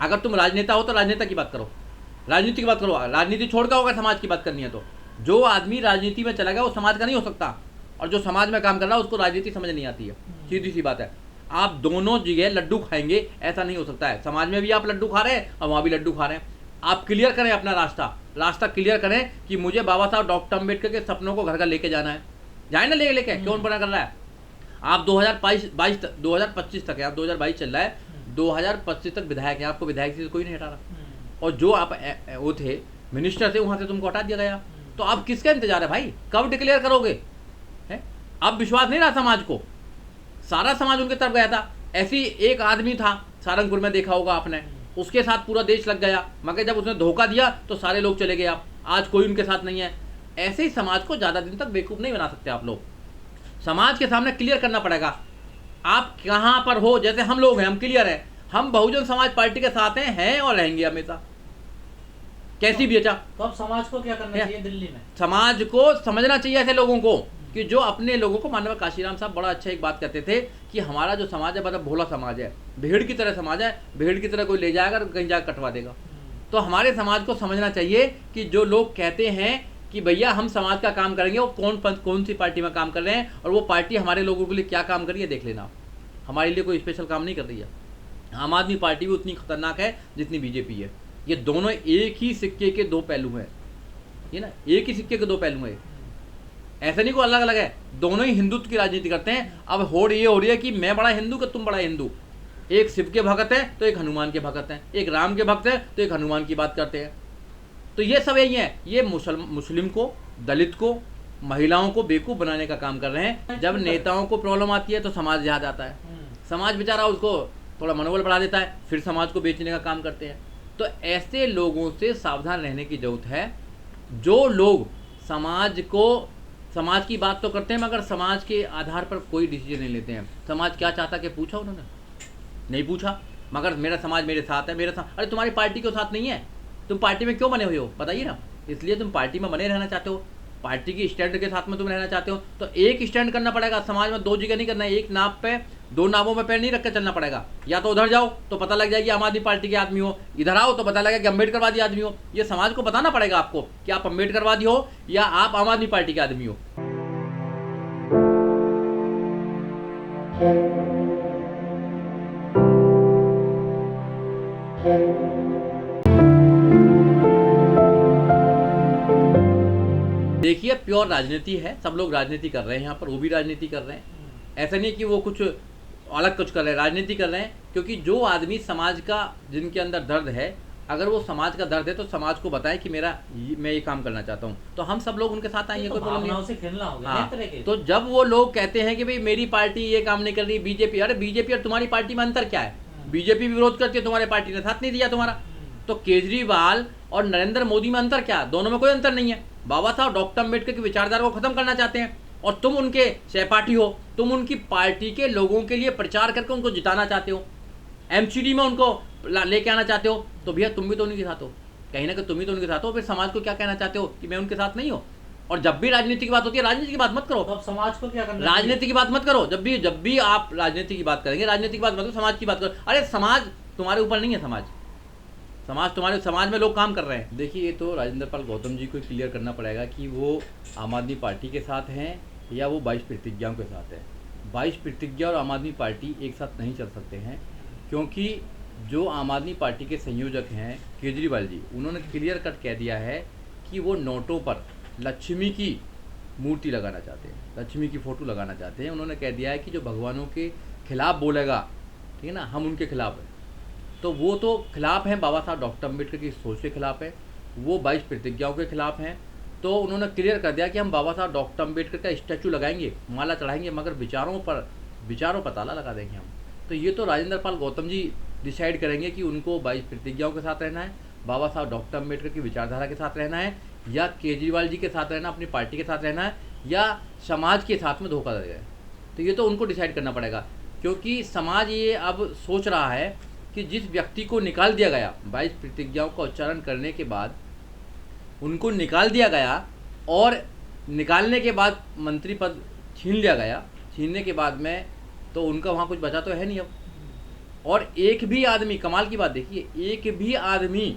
अगर तुम राजनेता हो तो राजनेता की बात करो, राजनीति की बात करो, राजनीति छोड़ कर अगर समाज की बात करनी है तो जो आदमी राजनीति में चला गया वो समाज का नहीं हो सकता, और जो समाज में काम कर रहा है उसको राजनीति समझ नहीं आती है। सीधी सी बात है, आप दोनों जगह लड्डू खाएंगे ऐसा नहीं हो सकता है। समाज में भी आप लड्डू खा रहे हैं और वहाँ भी लड्डू खा रहे हैं। आप क्लियर करें अपना रास्ता क्लियर करें कि मुझे बाबा साहब डॉक्टर अम्बेडकर के सपनों को घर घर लेके जाना है, जाए ना लेके, क्यों बना कर रहा है। आप 2025 तक है, आप 2022 चल रहा है, 2025 तक विधायक है, आपको विधायक से कोई नहीं हटा रहा, और जो आप वो थे मिनिस्टर थे वहाँ से तुमको हटा दिया गया। तो अब किसका इंतजार है भाई, कब डिक्लेयर करोगे है? अब विश्वास नहीं रहा समाज को, सारा समाज उनके तरफ गया था। ऐसी एक आदमी था सारंगपुर में, देखा होगा आपने, उसके साथ पूरा देश लग गया, मगर जब उसने धोखा दिया तो सारे लोग चले गए। आप आज कोई उनके साथ नहीं है। ऐसे ही समाज को ज़्यादा दिन तक बेवकूफ़ नहीं बना सकते आप लोग। समाज के सामने क्लियर करना पड़ेगा आप कहाँ पर हो। जैसे हम लोग हैं, हम क्लियर हैं, हम बहुजन समाज पार्टी के साथ हैं और रहेंगे हमेशा, कैसी भी अच्छा। तो अब समाज को क्या करना चाहिए दिल्ली में? समाज को समझना चाहिए ऐसे लोगों को कि जो अपने लोगों को, मानव काशीराम साहब बड़ा अच्छा एक बात कहते थे कि हमारा जो समाज है बड़ा भोला समाज है, भेड़ की तरह समाज है, भेड़ की तरह कोई ले जाएगा कहीं जाकर कटवा देगा। तो हमारे समाज को समझना चाहिए कि जो लोग कहते हैं कि भैया हम समाज का काम करेंगे, वो कौन सी पार्टी में काम कर रहे हैं और वो पार्टी हमारे लोगों के लिए क्या काम कर रही है देख लेना। हमारे लिए कोई स्पेशल काम नहीं कर रही है। आम आदमी पार्टी भी उतनी खतरनाक है जितनी बीजेपी है। ये दोनों एक ही सिक्के के दो पहलू हैं, ये ना एक ही सिक्के के दो पहलू हैं, ऐसा नहीं कोई अलग अलग है। दोनों ही हिंदुत्व की राजनीति करते हैं। अब ये हो रही है कि मैं बड़ा हिंदू कि तुम बड़ा हिंदू। एक शिव के भगत है तो एक हनुमान के भगत हैं, एक राम के भक्त है तो एक हनुमान की बात करते हैं। तो ये सब यही है, ये मुस्लिम को, दलित को, महिलाओं को बेवकूफ़ बनाने का काम कर रहे हैं। जब नेताओं को प्रॉब्लम आती है तो समाज याद आता है, समाज बेचारा उसको थोड़ा मनोबल बढ़ा देता है, फिर समाज को बेचने का काम करते हैं। तो ऐसे लोगों से सावधान रहने की जरूरत है। जो लोग समाज की बात तो करते हैं मगर समाज के आधार पर कोई डिसीजन नहीं लेते हैं। समाज क्या चाहता कि पूछा उन्होंने नहीं पूछा, मगर मेरा समाज मेरे साथ है, मेरे साथ। अरे तुम्हारी पार्टी के साथ नहीं है, तुम पार्टी में क्यों बने हुए हो बताइए ना। इसलिए तुम पार्टी में बने रहना चाहते हो, पार्टी की स्टैंड के साथ में तुम रहना चाहते हो, तो एक स्टैंड करना पड़ेगा। समाज में दो जगह नहीं करना है, एक नाव पे दो नावों में पैर नहीं रख कर चलना पड़ेगा। या तो उधर जाओ तो पता लग जाएगी आम आदमी पार्टी के आदमी हो, इधर आओ तो पता लगेगा कि अम्बेडकरवादी आदमी हो। ये समाज को बताना पड़ेगा आपको कि आप अम्बेडकरवादी हो या आप आम आदमी पार्टी के आदमी हो। देखिए प्योर राजनीति है, सब लोग राजनीति कर रहे हैं यहाँ पर, वो भी राजनीति कर रहे हैं। ऐसा नहीं कि वो कुछ अलग कुछ कर रहे हैं, राजनीति कर रहे हैं। क्योंकि जो आदमी समाज का, जिनके अंदर दर्द है, अगर वो समाज का दर्द है तो समाज को बताएं कि मैं ये काम करना चाहता हूँ, तो हम सब लोग उनके साथ आएंगे। कोई प्रॉब्लम नहीं से खेलना होगा। हाँ, तो जब वो लोग कहते हैं कि भाई मेरी पार्टी ये काम नहीं कर रही, बीजेपी, अरे बीजेपी और तुम्हारी पार्टी में अंतर क्या है? बीजेपी विरोध करती है, तुम्हारी पार्टी ने साथ नहीं दिया तुम्हारा। तो केजरीवाल और नरेंद्र मोदी में अंतर क्या? दोनों में कोई अंतर नहीं है। बाबा साहब डॉक्टर अम्बेडकर की विचारधारा को खत्म करना चाहते हैं और तुम उनके सहपाठी हो, तुम उनकी पार्टी के लोगों के लिए प्रचार करके उनको जिताना चाहते हो, एमसीडी में उनको लेके आना चाहते हो। तो भैया तुम भी तो उनके साथ हो, कहीं ना कहीं तुम ही तो उनके साथ हो। फिर समाज को क्या कहना चाहते हो कि मैं उनके साथ नहीं हूँ? और जब भी राजनीति की बात होती है, राजनीति की बात मत करो। तो समाज को क्या करना? राजनीति की बात मत करो। जब भी आप राजनीति की बात करेंगे, राजनीति की बात मत करो, समाज की बात करो। अरे समाज तुम्हारे ऊपर नहीं है, समाज तुम्हारे, समाज में लोग काम कर रहे हैं। देखिए ये तो राजेंद्र पाल गौतम जी को क्लियर करना पड़ेगा कि वो आम आदमी पार्टी के साथ हैं या वो 22 प्रतिज्ञाओं के साथ है। 22 प्रतिज्ञा और आम आदमी पार्टी एक साथ नहीं चल सकते हैं, क्योंकि जो आम आदमी पार्टी के संयोजक हैं केजरीवाल जी, उन्होंने क्लियर कट कह दिया है कि वो नोटों पर लक्ष्मी की मूर्ति लगाना चाहते हैं, लक्ष्मी की फ़ोटो लगाना चाहते हैं। उन्होंने कह दिया है कि जो भगवानों के खिलाफ़ बोलेगा, ठीक है ना, हम उनके खिलाफ़ हैं। तो वो तो खिलाफ़ हैं, बाबा साहब डॉक्टर अम्बेडकर की सोच के खिलाफ़ है, वो 22 प्रतिज्ञाओं के खिलाफ़ हैं। तो उन्होंने क्लियर कर दिया कि हम बाबा साहब डॉक्टर अम्बेडकर का स्टैचू लगाएंगे, माला चढ़ाएंगे, मगर विचारों पर ताला लगा देंगे हम। तो ये तो राजेंद्र पाल गौतम जी डिसाइड करेंगे कि उनको 22 प्रतिज्ञाओं के साथ रहना है, बाबा साहब डॉक्टर अम्बेडकर की विचारधारा के साथ रहना है, या केजरीवाल जी के साथ रहना, अपनी पार्टी के साथ रहना है, या समाज के साथ में धोखा देगा। तो ये तो उनको डिसाइड करना पड़ेगा, क्योंकि समाज ये अब सोच रहा है कि जिस व्यक्ति को निकाल दिया गया 22 प्रतिज्ञाओं का उच्चारण करने के बाद, उनको निकाल दिया गया और निकालने के बाद मंत्री पद छीन लिया गया, छीनने के बाद में तो उनका वहाँ कुछ बचा तो है नहीं अब। और एक भी आदमी, कमाल की बात देखिए, एक भी आदमी,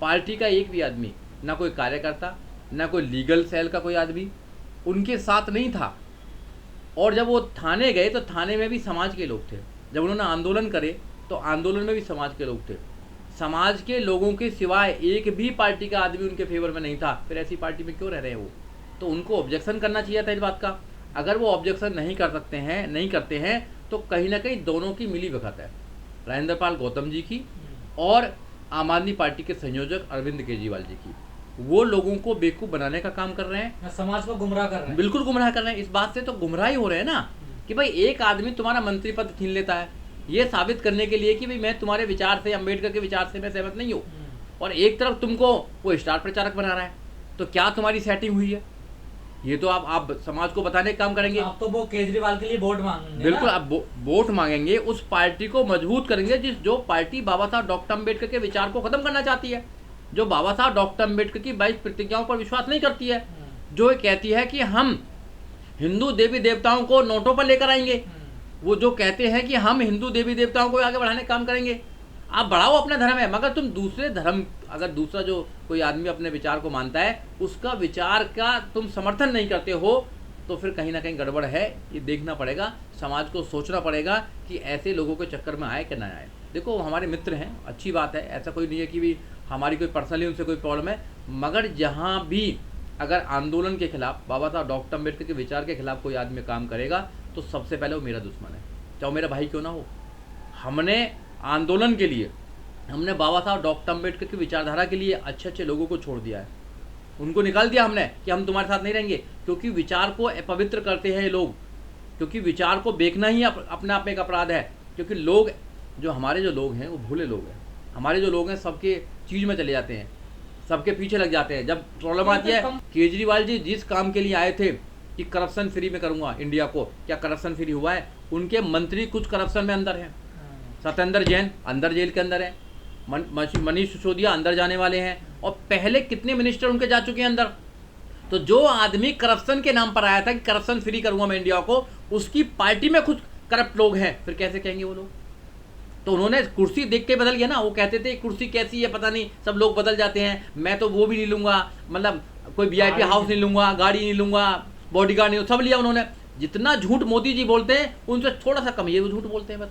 पार्टी का एक भी आदमी, ना कोई कार्यकर्ता, ना कोई लीगल सेल का कोई आदमी उनके साथ नहीं था। और जब वो थाने गए तो थाने में भी समाज के लोग थे। जब उन्होंने आंदोलन करे तो आंदोलन में भी समाज के लोग थे। समाज के लोगों के सिवाय एक भी पार्टी का आदमी उनके फेवर में नहीं था। फिर ऐसी पार्टी में क्यों रह रहे हैं वो? तो उनको ऑब्जेक्शन करना चाहिए था इस बात का। अगर वो ऑब्जेक्शन नहीं करते हैं तो कहीं ना कहीं दोनों की मिली भगत है, राजेंद्र पाल गौतम जी की और आम आदमी पार्टी के संयोजक अरविंद केजरीवाल जी की। वो लोगों को बेवकूफ़ बनाने का काम कर रहे हैं, समाज को गुमराह कर रहे हैं। बिल्कुल गुमराह कर रहे हैं। इस बात से तो गुमराह ही हो रहे हैं ना कि भाई एक आदमी तुम्हारा मंत्री पद छीन लेता है ये साबित करने के लिए कि भाई मैं तुम्हारे विचार से, अम्बेडकर के विचार से मैं सहमत नहीं हूँ, और एक तरफ तुमको वो स्टार प्रचारक बना रहा है। तो क्या तुम्हारी सेटिंग हुई है? ये तो आप समाज को बताने का काम करेंगे। आप तो वो केजरीवाल के लिए वोट मांगेंगे। बिल्कुल, आप वोट मांगेंगे, उस पार्टी को मजबूत करेंगे जो पार्टी बाबा साहब डॉक्टर अम्बेडकर के विचार को खत्म करना चाहती है, जो बाबा साहब डॉक्टर अम्बेडकर की 22 प्रतिज्ञाओं पर विश्वास नहीं करती है, जो कहती है कि हम हिंदू देवी देवताओं को नोटों पर लेकर आएंगे, वो जो कहते हैं कि हम हिंदू देवी देवताओं को आगे बढ़ाने का काम करेंगे। आप बढ़ाओ अपना धर्म है, मगर तुम दूसरे धर्म, अगर दूसरा जो कोई आदमी अपने विचार को मानता है उसका विचार का तुम समर्थन नहीं करते हो तो फिर कहीं ना कहीं गड़बड़ है। ये देखना पड़ेगा, समाज को सोचना पड़ेगा कि ऐसे लोगों के चक्कर में आए कि ना आए। देखो हमारे मित्र हैं, अच्छी बात है, ऐसा कोई नहीं है कि भी हमारी कोई पर्सनली उनसे कोई प्रॉब्लम है, मगर जहाँ भी अगर आंदोलन के खिलाफ, बाबा साहब डॉक्टर अम्बेडकर के विचार के खिलाफ कोई आदमी काम करेगा तो सबसे पहले वो मेरा दुश्मन है, चाहे वो मेरा भाई क्यों ना हो। हमने आंदोलन के लिए, हमने बाबा साहब डॉक्टर अम्बेडकर की विचारधारा के लिए अच्छे अच्छे लोगों को छोड़ दिया है, उनको निकाल दिया हमने कि हम तुम्हारे साथ नहीं रहेंगे, क्योंकि विचार को अपवित्र करते हैं ये लोग, क्योंकि विचार को बेचना ही अपने आप में एक अपराध है। क्योंकि लोग, जो हमारे जो लोग हैं वो भोले लोग हैं, हमारे जो लोग हैं सबके चीज़ में चले जाते हैं, सबके पीछे लग जाते हैं। जब प्रॉब्लम आती है, केजरीवाल जी जिस काम के लिए आए थे कि करप्शन फ्री में करूँगा इंडिया को, क्या करप्शन फ्री हुआ है? उनके मंत्री कुछ करप्शन में अंदर हैं, सत्येंद्र जैन अंदर जेल के अंदर है, मनीष सिसोदिया अंदर जाने वाले हैं, और पहले कितने मिनिस्टर उनके जा चुके हैं अंदर। तो जो आदमी करप्शन के नाम पर आया था कि करप्शन फ्री करूंगा मैं इंडिया को, उसकी पार्टी में खुद करप्ट लोग हैं, फिर कैसे कहेंगे वो लोग? तो उन्होंने कुर्सी देख के बदल गया ना। वो कहते थे कुर्सी कैसी है पता नहीं, सब लोग बदल जाते हैं, मैं तो वो भी नहीं लूंगा, मतलब कोई VIP हाउस नहीं लूंगा, गाड़ी नहीं लूंगा, बॉडीगार्ड नहीं, सब लिया उन्होंने। जितना झूठ मोदी जी बोलते हैं उनसे थोड़ा सा कम ये वो झूठ बोलते हैं, बस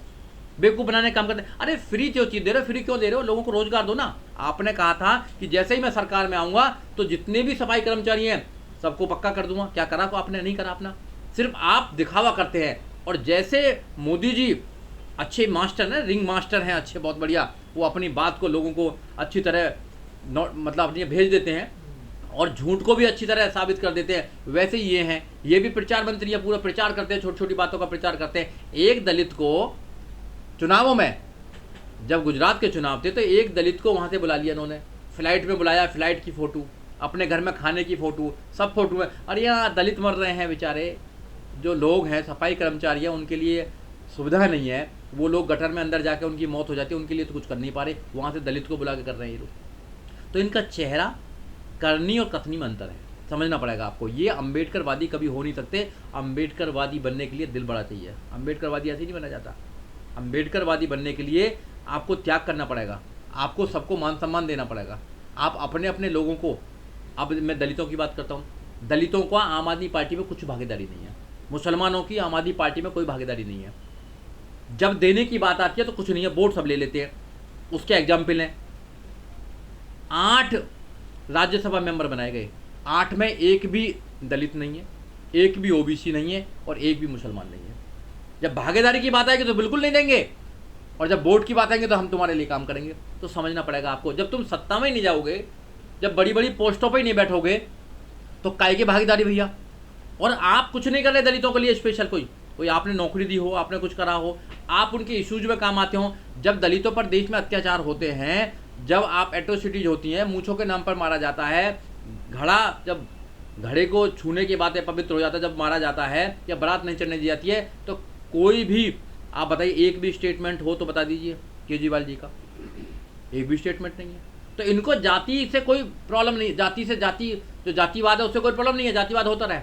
बेवकूफ़ बनाने का काम करते हैं। अरे फ्री जो चीज़ दे रहे हो, फ्री क्यों दे रहे हो? लोगों को रोजगार दो ना। आपने कहा था कि जैसे ही मैं सरकार में आऊँगा तो जितने भी सफाई कर्मचारी हैं सबको पक्का कर दूंगा। क्या करा? तो आपने नहीं करा अपना, सिर्फ आप दिखावा करते हैं। और जैसे मोदी जी अच्छे मास्टर हैं, रिंग मास्टर हैं अच्छे, बहुत बढ़िया, वो अपनी बात को लोगों को अच्छी तरह मतलब अपनी भेज देते हैं और झूठ को भी अच्छी तरह साबित कर देते हैं, वैसे ही ये हैं। ये भी प्रचार मंत्री है, पूरा प्रचार करते हैं, छोटी छोटी बातों का प्रचार करते हैं। एक दलित को चुनावों में, जब गुजरात के चुनाव थे तो एक दलित को वहाँ से बुला लिया उन्होंने, फ्लाइट में बुलाया, फ्लाइट की फ़ोटो, अपने घर में खाने की फ़ोटो, सब फोटो है। अरे यहाँ दलित मर रहे हैं बेचारे, जो लोग हैं सफाई कर्मचारी हैं, उनके लिए सुविधा नहीं है, वो लोग गटर में अंदर जाके उनकी मौत हो जाती है, उनके लिए तो कुछ कर नहीं पा रहे, वहाँ से दलित को बुला के कर रहे हैं ये लोग। तो इनका चेहरा करनी और कथनी में अंतर है, समझना पड़ेगा आपको। ये अम्बेडकरवादी कभी हो नहीं सकते। अम्बेडकरवादी बनने के लिए दिल बड़ा चाहिए, अम्बेडकरवादी ऐसे नहीं बना जाता। अम्बेडकरवादी बनने के लिए आपको त्याग करना पड़ेगा, आपको सबको मान सम्मान देना पड़ेगा। आप अपने अपने लोगों को, अब मैं दलितों की बात करता हूँ, दलितों को आम आदमी पार्टी में कुछ भागीदारी नहीं है, मुसलमानों की आम आदमी पार्टी में कोई भागीदारी नहीं है। जब देने की बात आती है तो कुछ नहीं है, वोट सब ले लेते हैं। उसके एग्जाम्पल हैं, 8 राज्यसभा मेंबर बनाए गए, 8 में एक भी दलित नहीं है, एक भी OBC नहीं है और एक भी मुसलमान नहीं है। जब भागीदारी की बात आएगी तो बिल्कुल नहीं देंगे, और जब वोट की बात आएंगे तो हम तुम्हारे लिए काम करेंगे। तो समझना पड़ेगा आपको, जब तुम सत्ता में ही नहीं जाओगे, जब बड़ी बड़ी पोस्टों पर ही नहीं बैठोगे तो काहे की भागीदारी भैया। और आप कुछ नहीं कर रहे दलितों के लिए स्पेशल, कोई आपने नौकरी दी हो, आपने कुछ करा हो, आप उनके इश्यूज में काम आते हो। जब दलितों पर देश में अत्याचार होते हैं, जब आप एट्रोसिटीज होती हैं, मूछों के नाम पर मारा जाता है, घड़ा, जब घड़े को छूने की बातें पवित्र हो जाता है, जब मारा जाता है या बारात नहीं चढ़ने दी जाती है, तो कोई भी, आप बताइए एक भी स्टेटमेंट हो तो बता दीजिए केजरीवाल जी का, एक भी स्टेटमेंट नहीं है। तो इनको जाति से कोई प्रॉब्लम नहीं, जाति से, जाति जो जातिवाद है उससे कोई प्रॉब्लम नहीं है, जातिवाद होता रहे,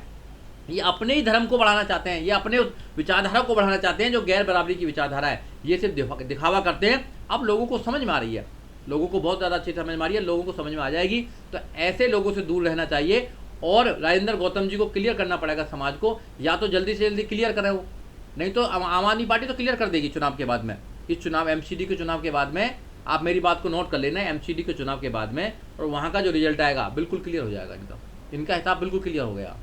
ये अपने ही धर्म को बढ़ाना चाहते हैं, ये अपने उस विचारधारा को बढ़ाना चाहते हैं जो गैर बराबरी की विचारधारा है। ये सिर्फ दिखावा करते हैं। अब लोगों को समझ में आ रही है, लोगों को बहुत ज़्यादा अच्छी समझ में आ रही है, लोगों को समझ में आ जाएगी। तो ऐसे लोगों से दूर रहना चाहिए और राजेंद्र गौतम जी को क्लियर करना पड़ेगा समाज को, या तो जल्दी से जल्दी क्लियर करें वो, नहीं तो आम आदमी पार्टी तो क्लियर कर देगी चुनाव के बाद में। इस चुनाव एमसीडी के चुनाव के बाद में, आप मेरी बात को नोट कर लेना, एमसीडी के चुनाव के बाद में, और वहाँ का जो रिजल्ट आएगा बिल्कुल क्लियर हो जाएगा, इनका हिसाब बिल्कुल क्लियर हो गया।